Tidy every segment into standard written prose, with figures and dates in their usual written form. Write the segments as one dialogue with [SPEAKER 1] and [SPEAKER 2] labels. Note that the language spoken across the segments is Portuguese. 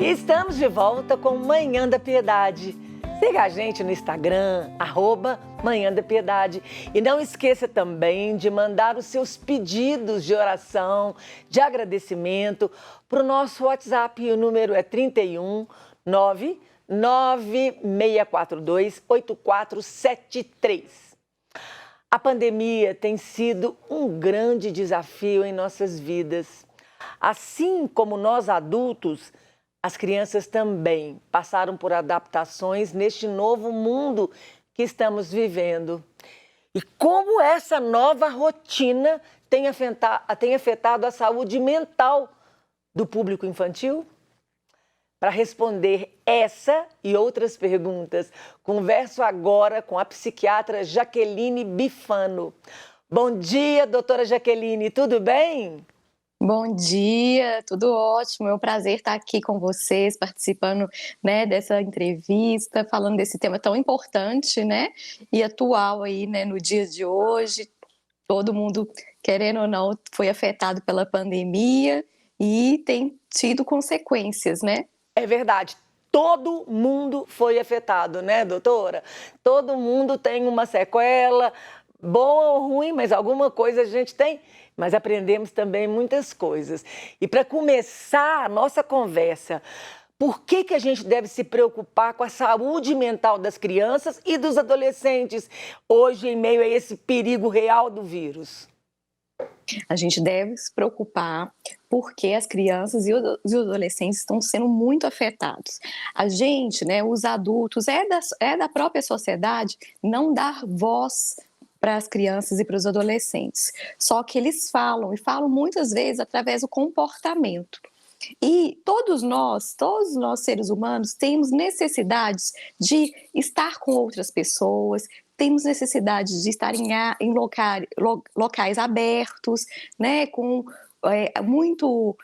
[SPEAKER 1] Estamos de volta com Manhã da Piedade. Siga a gente no Instagram, @Manhã da Piedade. E não esqueça também de mandar os seus pedidos de oração, de agradecimento para o nosso WhatsApp. O número é 31 99642 8473. A pandemia tem sido um grande desafio em nossas vidas. Assim como nós adultos, as crianças também passaram por adaptações neste novo mundo que estamos vivendo. E como essa nova rotina tem afetado a saúde mental do público infantil? Para responder essa e outras perguntas, converso agora com a psiquiatra Jaqueline Bifano. Bom dia, doutora Jaqueline, tudo bem?
[SPEAKER 2] Bom dia, tudo ótimo. É um prazer estar aqui com vocês, participando, né, dessa entrevista, falando desse tema tão importante, né, e atual aí, né, no dia de hoje. Todo mundo, querendo ou não, foi afetado pela pandemia e tem tido consequências, né?
[SPEAKER 1] É verdade. Todo mundo foi afetado, né, doutora? Todo mundo tem uma sequela, boa ou ruim, mas alguma coisa a gente tem. Mas aprendemos também muitas coisas. E para começar a nossa conversa, por que a gente deve se preocupar com a saúde mental das crianças e dos adolescentes hoje em meio a esse perigo real do vírus?
[SPEAKER 2] A gente deve se preocupar porque as crianças e os adolescentes estão sendo muito afetados. A gente, né, os adultos, é da própria sociedade não dar voz para as crianças e para os adolescentes. Só que eles falam, e falam muitas vezes através do comportamento. E todos nós seres humanos, temos necessidades de estar com outras pessoas, temos necessidade de estar em locais abertos, né, com muito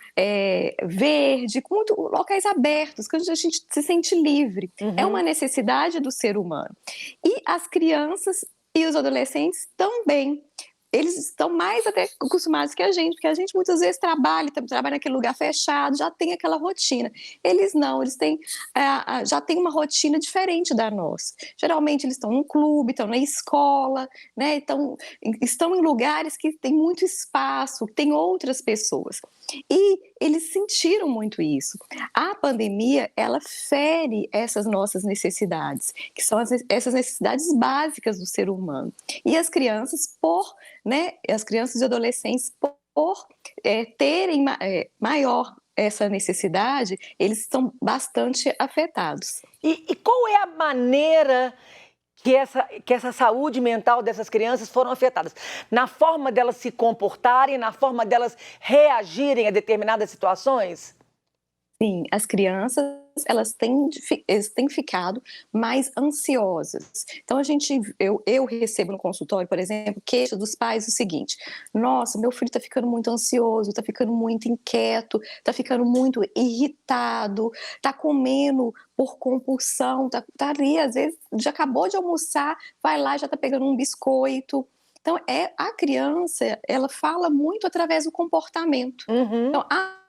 [SPEAKER 2] verde, com locais abertos, que a gente se sente livre.
[SPEAKER 1] Uhum.
[SPEAKER 2] É uma necessidade do ser humano. E as crianças e os adolescentes também. Eles estão mais até acostumados que a gente, porque a gente muitas vezes trabalha naquele lugar fechado, já tem aquela rotina. Eles não, eles têm, já têm uma rotina diferente da nossa. Geralmente eles estão num clube, estão na escola, né? Estão em lugares que tem muito espaço, que tem outras pessoas. E eles sentiram muito isso. A pandemia, ela fere essas nossas necessidades, que são essas necessidades básicas do ser humano. E as crianças, as crianças e adolescentes, por terem maior essa necessidade, eles estão bastante afetados.
[SPEAKER 1] E qual é a maneira que essa saúde mental dessas crianças foram afetadas? Na forma delas se comportarem, na forma delas reagirem a determinadas situações?
[SPEAKER 2] Sim, as crianças, elas têm ficado mais ansiosas. Então, eu recebo no consultório, por exemplo, queixa dos pais o seguinte: nossa, meu filho está ficando muito ansioso, está ficando muito inquieto, está ficando muito irritado, está comendo por compulsão, tá ali, às vezes, já acabou de almoçar, vai lá, já está pegando um biscoito. Então, a criança, ela fala muito através do comportamento.
[SPEAKER 1] Uhum.
[SPEAKER 2] Então, há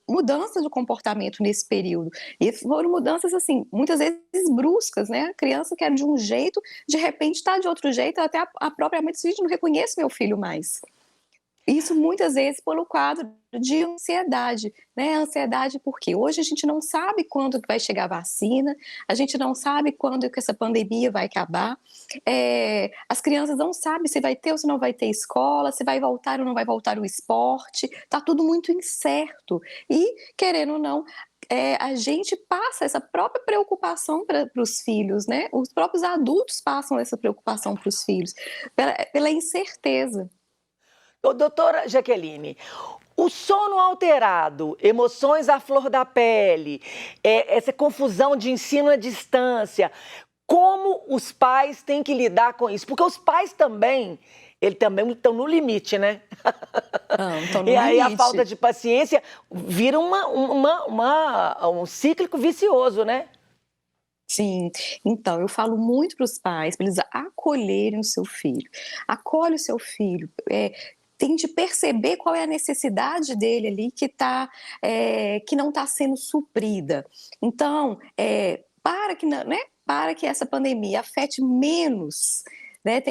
[SPEAKER 2] mudanças do comportamento nesse período. E foram mudanças, assim, muitas vezes bruscas, né? A criança que era de um jeito, de repente está de outro jeito, até a própria mãe diz: gente, não reconheço meu filho mais. Isso muitas vezes pelo quadro de ansiedade, né? Ansiedade porque hoje a gente não sabe quando vai chegar a vacina, a gente não sabe quando que essa pandemia vai acabar, as crianças não sabem se vai ter ou se não vai ter escola, se vai voltar ou não vai voltar o esporte, tá tudo muito incerto e, querendo ou não, a gente passa essa própria preocupação para os filhos, né? Os próprios adultos passam essa preocupação para os filhos, pela incerteza.
[SPEAKER 1] Doutora Jaqueline, o sono alterado, emoções à flor da pele, essa confusão de ensino à distância, como os pais têm que lidar com isso? Porque os pais também, eles também estão no limite, né?
[SPEAKER 2] Estão no
[SPEAKER 1] E aí a
[SPEAKER 2] limite.
[SPEAKER 1] falta de paciência vira um cíclico vicioso, né?
[SPEAKER 2] Sim, então eu falo muito para os pais, para eles acolherem o seu filho. Acolhe o seu filho, tente perceber qual é a necessidade dele ali que não está sendo suprida. Então, para que essa pandemia afete menos, né,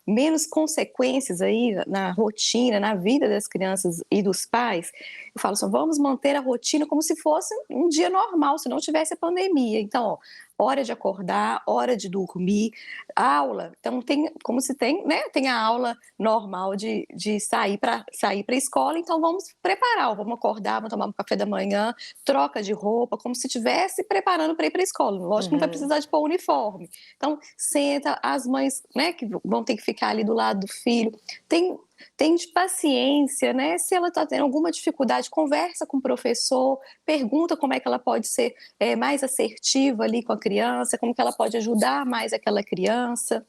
[SPEAKER 2] menos consequências aí na rotina, na vida das crianças e dos pais, eu falo assim, vamos manter a rotina como se fosse um dia normal, se não tivesse a pandemia. Então, ó, hora de acordar, hora de dormir, aula. Então, como se tem, né? Tem a aula normal de sair para a escola, então vamos preparar, vamos acordar, vamos tomar um café da manhã, troca de roupa, como se estivesse preparando para ir para a escola. Lógico que não vai precisar de pôr uniforme. Então, senta as mães, né, que vão ter que ficar ali do lado do filho, tem de paciência, né? Se ela está tendo alguma dificuldade, conversa com o professor, pergunta como é que ela pode ser mais assertiva ali com a criança, como que ela pode ajudar mais aquela criança.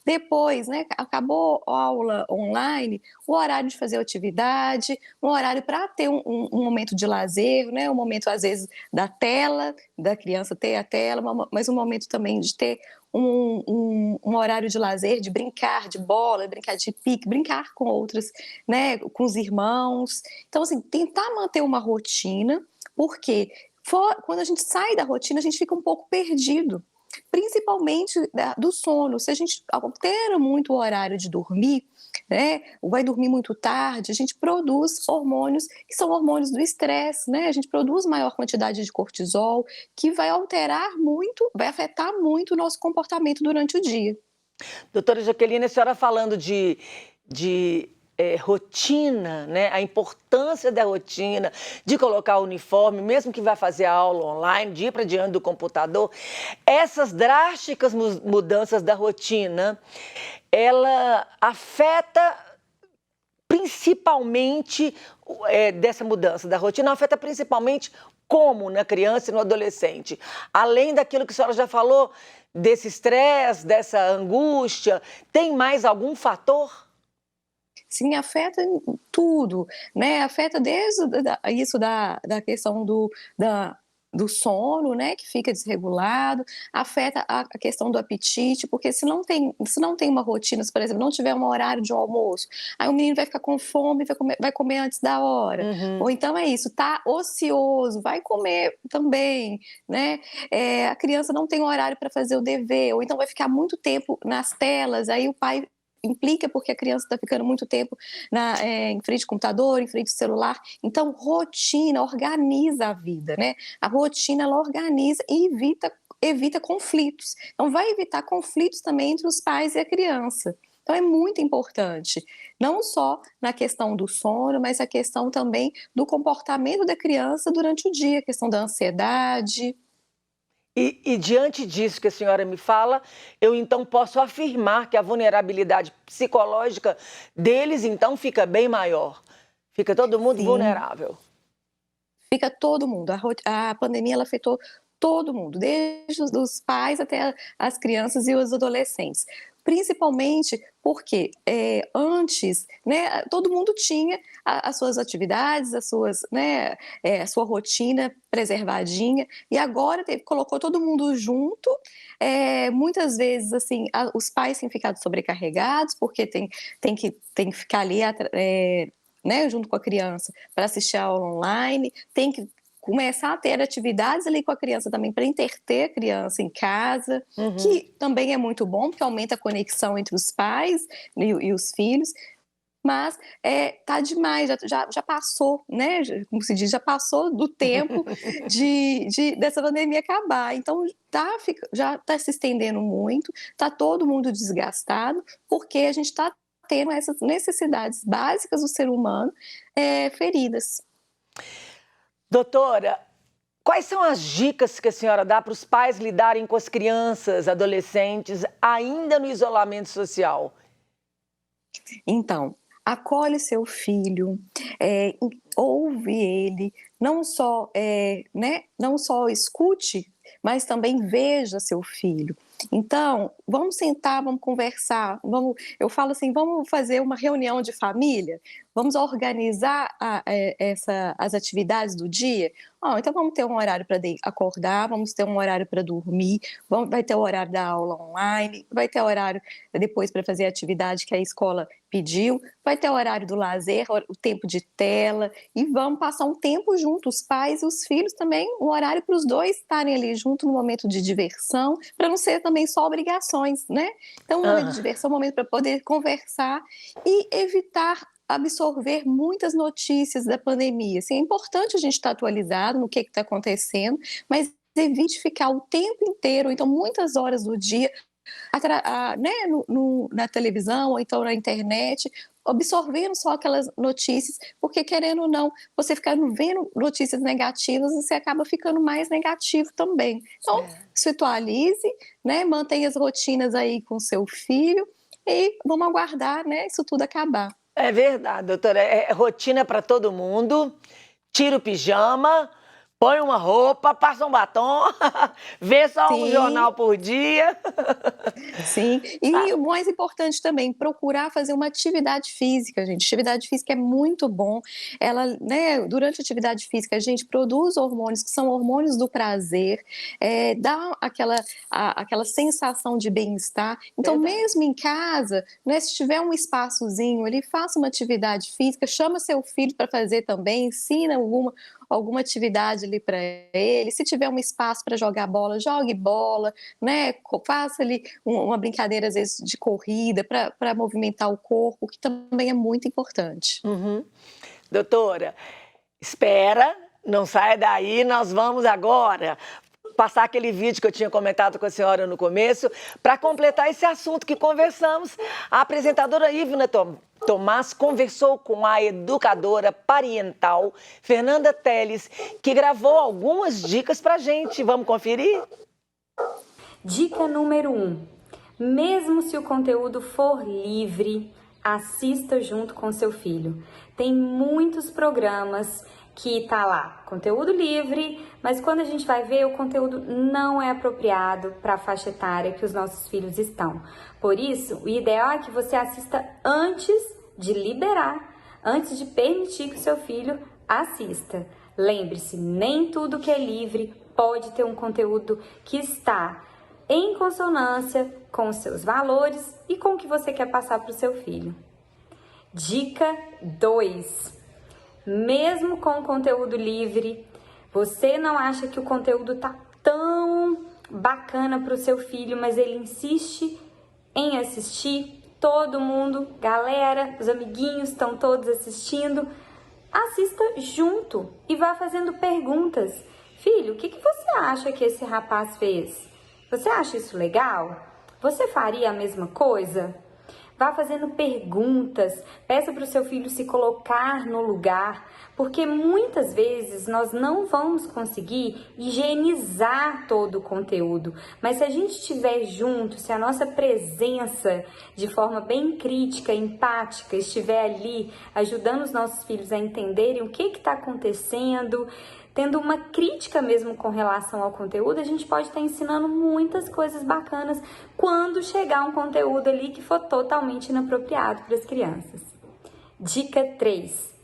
[SPEAKER 2] Depois, né, acabou a aula online, o horário de fazer atividade, um horário para ter um momento de lazer, né, um momento, às vezes, da tela, da criança ter a tela, mas um momento também de ter um horário de lazer, de brincar de bola, brincar de pique, brincar com outras, né, com os irmãos. Então, assim, tentar manter uma rotina, porque quando a gente sai da rotina, a gente fica um pouco perdido, principalmente do sono. Se a gente altera muito o horário de dormir, né, vai dormir muito tarde, a gente produz hormônios que são hormônios do estresse, né? A gente produz maior quantidade de cortisol, que vai alterar muito, vai afetar muito o nosso comportamento durante o dia.
[SPEAKER 1] Doutora Jaqueline, a senhora falando de rotina, né? A importância da rotina, de colocar o uniforme, mesmo que vá fazer a aula online, de ir para diante do computador. Essas drásticas mudanças da rotina, ela afeta principalmente, dessa mudança da rotina, afeta principalmente como na criança e no adolescente? Além daquilo que a senhora já falou, desse estresse, dessa angústia, tem mais algum fator?
[SPEAKER 2] Sim, afeta em tudo, né? Afeta desde isso da questão do sono, né? Que fica desregulado, afeta a questão do apetite, porque se não tem uma rotina, se, por exemplo, não tiver um horário de almoço, aí o menino vai ficar com fome, vai comer antes da hora.
[SPEAKER 1] Uhum.
[SPEAKER 2] Ou então é isso, tá ocioso, vai comer também, né? A criança não tem horário para fazer o dever, ou então vai ficar muito tempo nas telas, aí o pai implica porque a criança está ficando muito tempo em frente ao computador, em frente ao celular. Então, rotina organiza a vida, né? A rotina, ela organiza e evita conflitos. Então, vai evitar conflitos também entre os pais e a criança. Então, é muito importante, não só na questão do sono, mas a questão também do comportamento da criança durante o dia, a questão da ansiedade.
[SPEAKER 1] E diante disso que a senhora me fala, eu então posso afirmar que a vulnerabilidade psicológica deles então fica bem maior. Fica todo mundo
[SPEAKER 2] Sim,
[SPEAKER 1] vulnerável.
[SPEAKER 2] fica todo mundo. A pandemia ela afetou todo mundo, desde os pais até as crianças e os adolescentes. Principalmente porque antes, né, todo mundo tinha as suas atividades, né, a sua rotina preservadinha, e agora colocou todo mundo junto. Muitas vezes, assim, os pais têm ficado sobrecarregados porque tem que ficar ali né, junto com a criança para assistir a aula online, tem que começar a ter atividades ali com a criança também para entreter a criança em casa,
[SPEAKER 1] Uhum.
[SPEAKER 2] que também é muito bom, porque aumenta a conexão entre os pais e os filhos, mas tá demais, já passou, né? Como se diz, já passou do tempo dessa pandemia acabar. Então já está se estendendo muito, está todo mundo desgastado, porque a gente está tendo essas necessidades básicas do ser humano feridas.
[SPEAKER 1] Doutora, quais são as dicas que a senhora dá para os pais lidarem com as crianças, adolescentes, ainda no isolamento social?
[SPEAKER 2] Então, acolhe seu filho, ouve ele, não só escute, mas também veja seu filho. Então, vamos sentar, vamos conversar, eu falo assim, vamos fazer uma reunião de família, vamos organizar as atividades do dia. Então vamos ter um horário para acordar, vamos ter um horário para dormir, vai ter o horário da aula online, vai ter horário depois para fazer a atividade que a escola pediu, vai ter o horário do lazer, o tempo de tela, e vamos passar um tempo juntos, os pais e os filhos também, um horário para os dois estarem ali junto no momento de diversão, para não ser também só obrigações, né? Então, um momento de diversão, um momento para poder conversar e evitar absorver muitas notícias da pandemia. Assim, é importante a gente estar atualizado no que está acontecendo, mas evite ficar o tempo inteiro, então muitas horas do dia, né, na televisão ou então na internet, absorvendo só aquelas notícias, porque querendo ou não, você ficar vendo notícias negativas, você acaba ficando mais negativo também. Então, se atualize, né, mantenha as rotinas aí com seu filho e vamos aguardar, né, isso tudo acabar.
[SPEAKER 1] É verdade, doutora. É rotina para todo mundo. Tira o pijama, põe uma roupa, passa um batom, vê só um jornal por dia.
[SPEAKER 2] Sim, e o mais importante também, procurar fazer uma atividade física, gente. Atividade física é muito bom. Ela, né, durante a atividade física, a gente produz hormônios que são hormônios do prazer, dá aquela sensação de bem-estar. Então, mesmo em casa, né, se tiver um espaçozinho ali, faça uma atividade física, chama seu filho para fazer também, ensina alguma atividade ali para ele. Se tiver um espaço para jogar bola, jogue bola, né? Faça ali uma brincadeira, às vezes, de corrida, para movimentar o corpo, que também é muito importante.
[SPEAKER 1] Uhum. Doutora, espera, não saia daí, nós vamos agora passar aquele vídeo que eu tinha comentado com a senhora no começo, para completar esse assunto que conversamos. A apresentadora Ivna Tomás conversou com a educadora parental Fernanda Teles, que gravou algumas dicas para a gente. Vamos conferir?
[SPEAKER 3] Dica número 1. Mesmo se o conteúdo for livre, assista junto com seu filho. Tem muitos programas que tá lá, conteúdo livre, mas quando a gente vai ver, o conteúdo não é apropriado para a faixa etária que os nossos filhos estão. Por isso, o ideal é que você assista antes de liberar, antes de permitir que o seu filho assista. Lembre-se, nem tudo que é livre pode ter um conteúdo que está em consonância com os seus valores e com o que você quer passar para o seu filho. Dica 2. Mesmo com conteúdo livre, você não acha que o conteúdo tá tão bacana para o seu filho, mas ele insiste em assistir? Todo mundo, galera, os amiguinhos estão todos assistindo. Assista junto e vá fazendo perguntas. Filho, o que você acha que esse rapaz fez? Você acha isso legal? Você faria a mesma coisa? Vá fazendo perguntas, peça para o seu filho se colocar no lugar, porque muitas vezes nós não vamos conseguir higienizar todo o conteúdo, mas se a gente estiver junto, se a nossa presença de forma bem crítica, empática, estiver ali ajudando os nossos filhos a entenderem o que está acontecendo, tendo uma crítica mesmo com relação ao conteúdo, a gente pode estar ensinando muitas coisas bacanas quando chegar um conteúdo ali que for totalmente inapropriado para as crianças. Dica 3.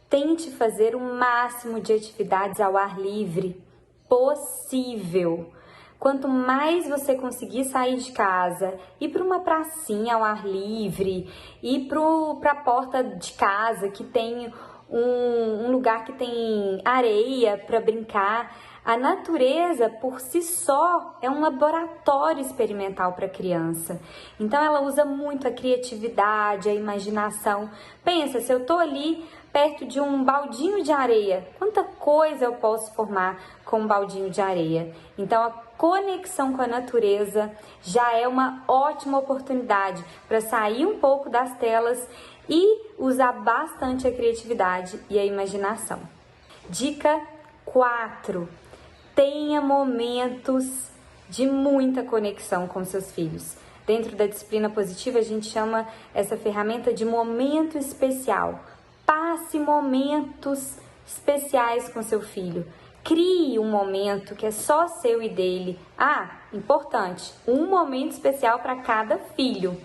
[SPEAKER 3] Tente fazer o máximo de atividades ao ar livre possível. Quanto mais você conseguir sair de casa, ir para uma pracinha ao ar livre, ir para a porta de casa que tem um lugar que tem areia para brincar. A natureza, por si só, é um laboratório experimental para a criança. Então, ela usa muito a criatividade, a imaginação. Pensa, se eu estou ali perto de um baldinho de areia, quanta coisa eu posso formar com um baldinho de areia? Então, a conexão com a natureza já é uma ótima oportunidade para sair um pouco das telas e usar bastante a criatividade e a imaginação. Dica 4. Tenha momentos de muita conexão com seus filhos. Dentro da disciplina positiva, a gente chama essa ferramenta de momento especial. Passe momentos especiais com seu filho. Crie um momento que é só seu e dele. Importante, um momento especial para cada filho.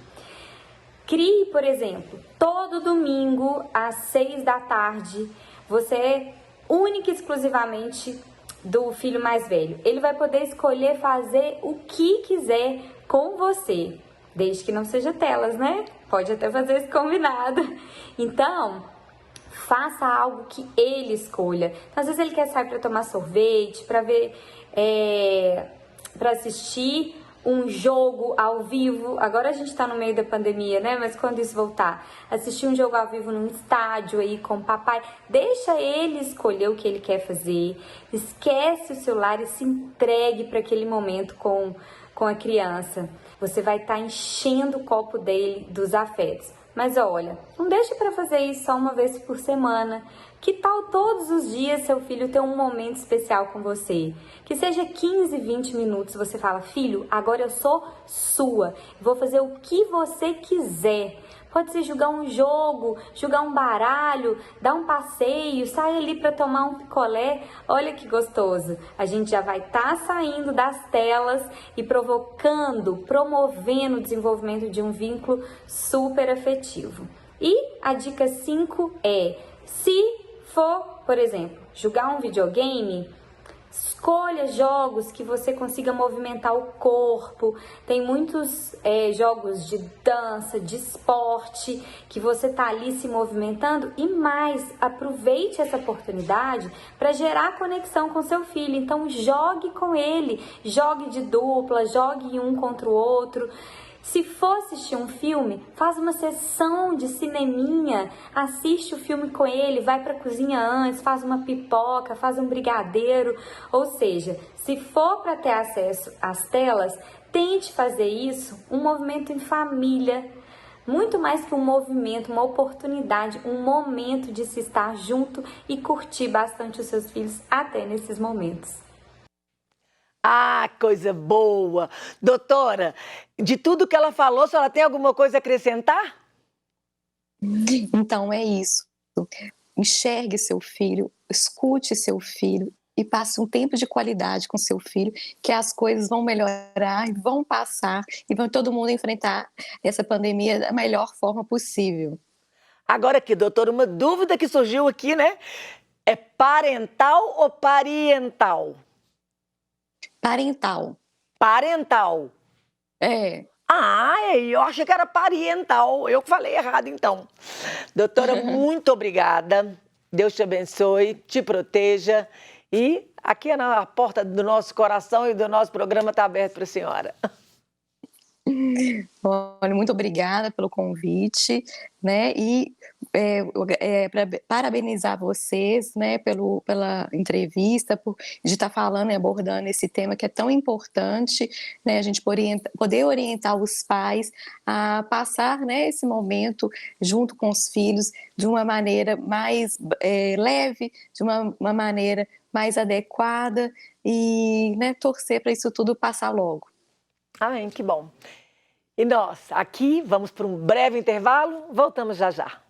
[SPEAKER 3] Crie, por exemplo, todo domingo às 6 da tarde, você é única e exclusivamente do filho mais velho. Ele vai poder escolher fazer o que quiser com você, desde que não seja telas, né? Pode até fazer esse combinado. Então, faça algo que ele escolha. Então, às vezes ele quer sair para tomar sorvete, para ver, para assistir um jogo ao vivo. Agora a gente tá no meio da pandemia, né? Mas quando isso voltar, assistir um jogo ao vivo num estádio aí com o papai, deixa ele escolher o que ele quer fazer. Esquece o celular e se entregue para aquele momento com a criança. Você vai estar enchendo o copo dele dos afetos. Mas olha, não deixe para fazer isso só uma vez por semana. Que tal todos os dias seu filho ter um momento especial com você? Que seja 15, 20 minutos, você fala, filho, agora eu sou sua. Vou fazer o que você quiser. Pode ser jogar um jogo, jogar um baralho, dar um passeio, sair ali para tomar um picolé. Olha que gostoso. A gente já vai estar saindo das telas e promovendo o desenvolvimento de um vínculo super afetivo. E a dica 5 é, se for, por exemplo, jogar um videogame, escolha jogos que você consiga movimentar o corpo. Tem muitos jogos de dança, de esporte, que você tá ali se movimentando. E mais, aproveite essa oportunidade para gerar conexão com seu filho. Então, jogue com ele, jogue de dupla, jogue um contra o outro. Se for assistir um filme, faz uma sessão de cineminha, assiste o filme com ele, vai para a cozinha antes, faz uma pipoca, faz um brigadeiro. Ou seja, se for para ter acesso às telas, tente fazer isso, um movimento em família. Muito mais que um movimento, uma oportunidade, um momento de se estar junto e curtir bastante os seus filhos até nesses momentos.
[SPEAKER 1] Ah, coisa boa! Doutora, de tudo que ela falou, a senhora tem alguma coisa a acrescentar?
[SPEAKER 2] Então, é isso. Enxergue seu filho, escute seu filho e passe um tempo de qualidade com seu filho, que as coisas vão melhorar, vão passar e vão todo mundo enfrentar essa pandemia da melhor forma possível.
[SPEAKER 1] Agora aqui, doutora, uma dúvida que surgiu aqui, né? É parental ou parental?
[SPEAKER 2] Parental.
[SPEAKER 1] Parental.
[SPEAKER 2] É.
[SPEAKER 1] Eu achei que era parental. Eu que falei errado, então. Doutora, muito obrigada. Deus te abençoe, te proteja. E aqui na porta do nosso coração e do nosso programa está aberto para a senhora.
[SPEAKER 2] Olha, muito obrigada pelo convite, né? E parabenizar vocês, né, pela entrevista, de estar falando e abordando esse tema que é tão importante, né? A gente poder orientar os pais a passar, né, esse momento junto com os filhos de uma maneira mais leve, de uma maneira mais adequada e, né, torcer para isso tudo passar logo.
[SPEAKER 1] Amém, que bom. E nós, aqui, vamos para um breve intervalo, voltamos já já.